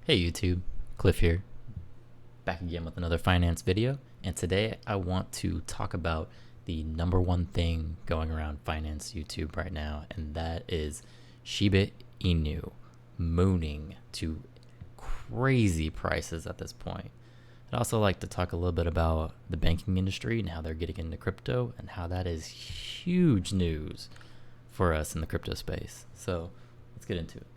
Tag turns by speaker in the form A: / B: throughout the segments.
A: Hey YouTube, Cliff here, back again with another finance video, and today I want to talk about the number one thing going around finance YouTube right now, and that is Shiba Inu mooning to crazy prices at this point. I'd also like to talk a little bit about the banking industry and how they're getting into crypto and how that is huge news for us in the crypto space. So let's get into it.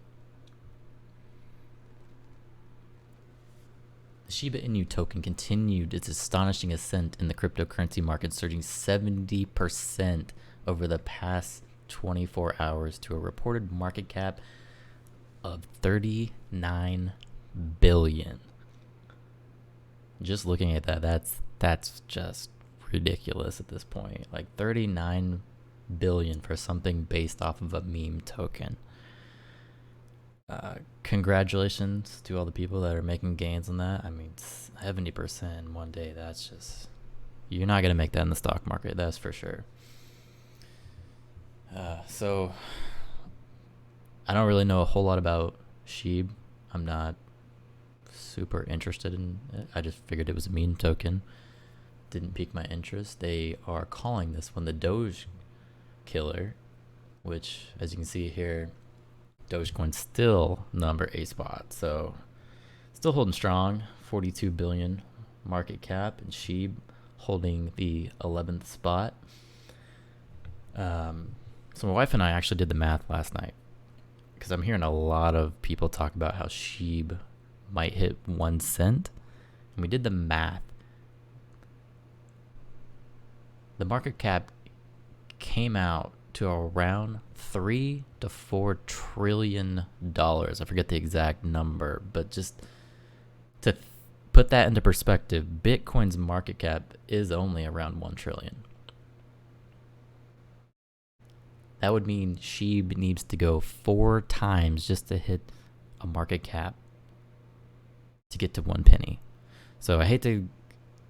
A: The Shiba Inu token continued its astonishing ascent in the cryptocurrency market, surging 70% over the past 24 hours to a reported market cap of 39 billion. Just looking at that's just ridiculous at this point. Like 39 billion for something based off of a meme token. Congratulations to all the people that are making gains on that. I mean, 70% in one day, that's just, you're not going to make that in the stock market, that's for sure. So I don't really know a whole lot about SHIB. I'm not super interested in it. I just figured it was a meme token. Didn't pique my interest. They are calling this one the Doge killer, which, as you can see here, Dogecoin still number 8 spot, so still holding strong, 42 billion market cap, and SHIB holding the 11th spot. So my wife and I actually did the math last night because I'm hearing a lot of people talk about how SHIB might hit 1 cent, and we did the math. The market cap came out to around $3 to $4 trillion. I forget the exact number, but just to put that into perspective, Bitcoin's market cap is only around 1 trillion. That would mean SHIB needs to go 4 times just to hit a market cap to get to 1 penny. So I hate to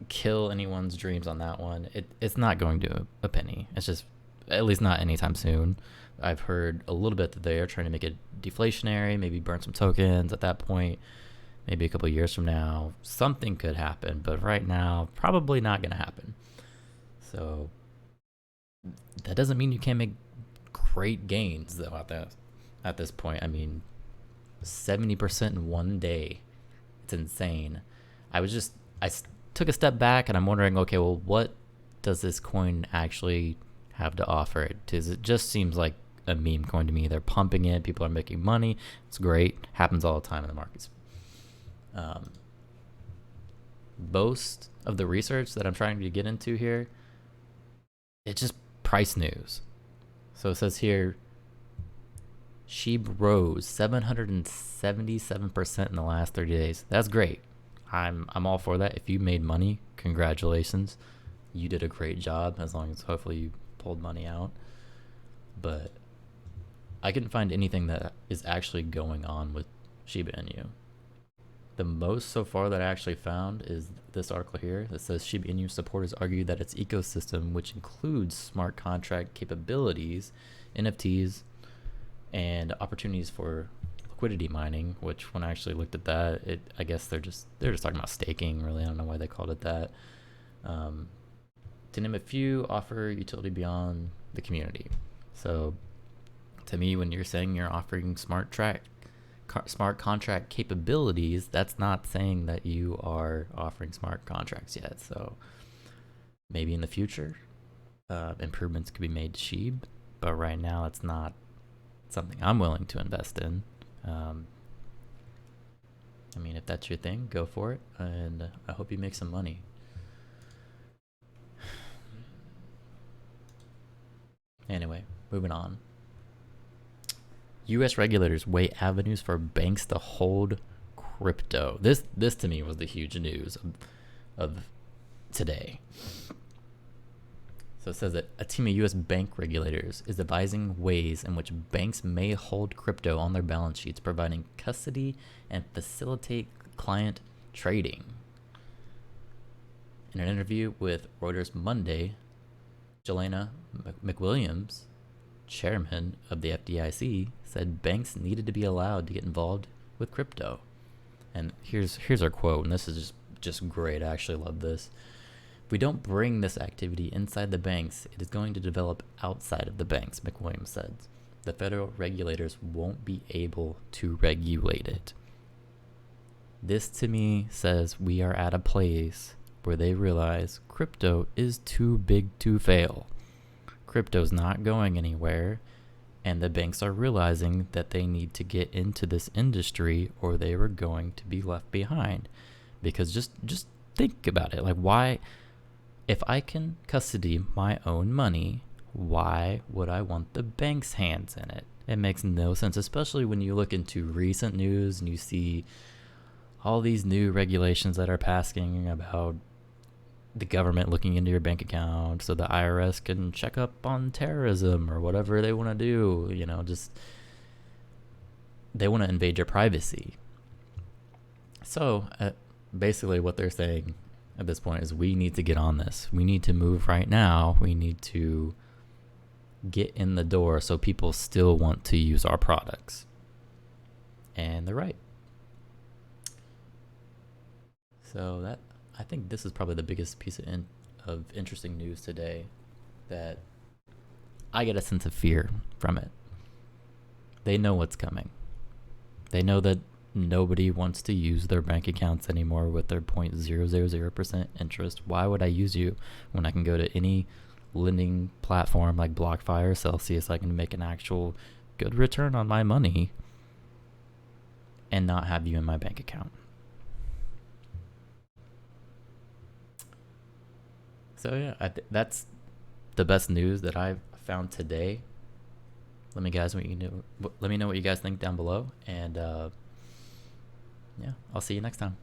A: kill anyone's dreams on that one. It's not going to a penny. It's just, at least not anytime soon. I've heard a little bit that they are trying to make it deflationary, maybe burn some tokens at that point, maybe a couple of years from now. Something could happen, but right now, probably not going to happen. So that doesn't mean you can't make great gains, though, at this point. I mean, 70% in one day. It's insane. I took a step back, and I'm wondering, okay, well, what does this coin actually have to offer? It just seems like a meme coin to me. They're pumping it, people are making money, it's great, happens all the time in the markets. Most of the research that I'm trying to get into here, it's just price news. So it says here, SHIB rose 777% in the last 30 days. That's great. I'm all for that. If you made money, congratulations, you did a great job, as long as hopefully you pulled money out. But I couldn't find anything that is actually going on with Shiba Inu. The most so far that I actually found is this article here that says Shiba Inu supporters argue that its ecosystem, which includes smart contract capabilities, NFTs, and opportunities for liquidity mining, which when I actually looked at that, I guess they're just talking about staking, really. I don't know why they called it that. To name a few, offer utility beyond the community. So to me, when you're saying you're offering smart contract capabilities, that's not saying that you are offering smart contracts yet. So maybe in the future, improvements could be made to SHIB, but right now it's not something I'm willing to invest in. I mean, if that's your thing, go for it, and I hope you make some money. Anyway, moving on. U.S. regulators weigh avenues for banks to hold crypto. This to me was the huge news of today. So it says that a team of U.S. bank regulators is advising ways in which banks may hold crypto on their balance sheets, providing custody and facilitate client trading. In an interview with Reuters Monday, Jelena McWilliams, chairman of the FDIC, said banks needed to be allowed to get involved with crypto. And here's our quote, and this is just great. I actually love this. If we don't bring this activity inside the banks, it is going to develop outside of the banks, McWilliams said. The federal regulators won't be able to regulate it. This to me says we are at a place where they realize crypto is too big to fail. Crypto's not going anywhere, and the banks are realizing that they need to get into this industry or they were going to be left behind. Because just think about it. Like, why, if I can custody my own money, why would I want the bank's hands in it? It makes no sense, especially when you look into recent news and you see all these new regulations that are passing about the government looking into your bank account so the IRS can check up on terrorism or whatever they want to do. Just they want to invade your privacy. So basically what they're saying at this point is we need to get on this. We need to move right now. We need to get in the door so people still want to use our products. And they're right. So I think this is probably the biggest piece of interesting news today, that I get a sense of fear from it. They know what's coming. They know that nobody wants to use their bank accounts anymore with their 0.000% interest. Why would I use you when I can go to any lending platform like BlockFi or Celsius? I can make an actual good return on my money and not have you in my bank account. So yeah, that's the best news that I've found today. Let me know what you guys think down below, and yeah, I'll see you next time.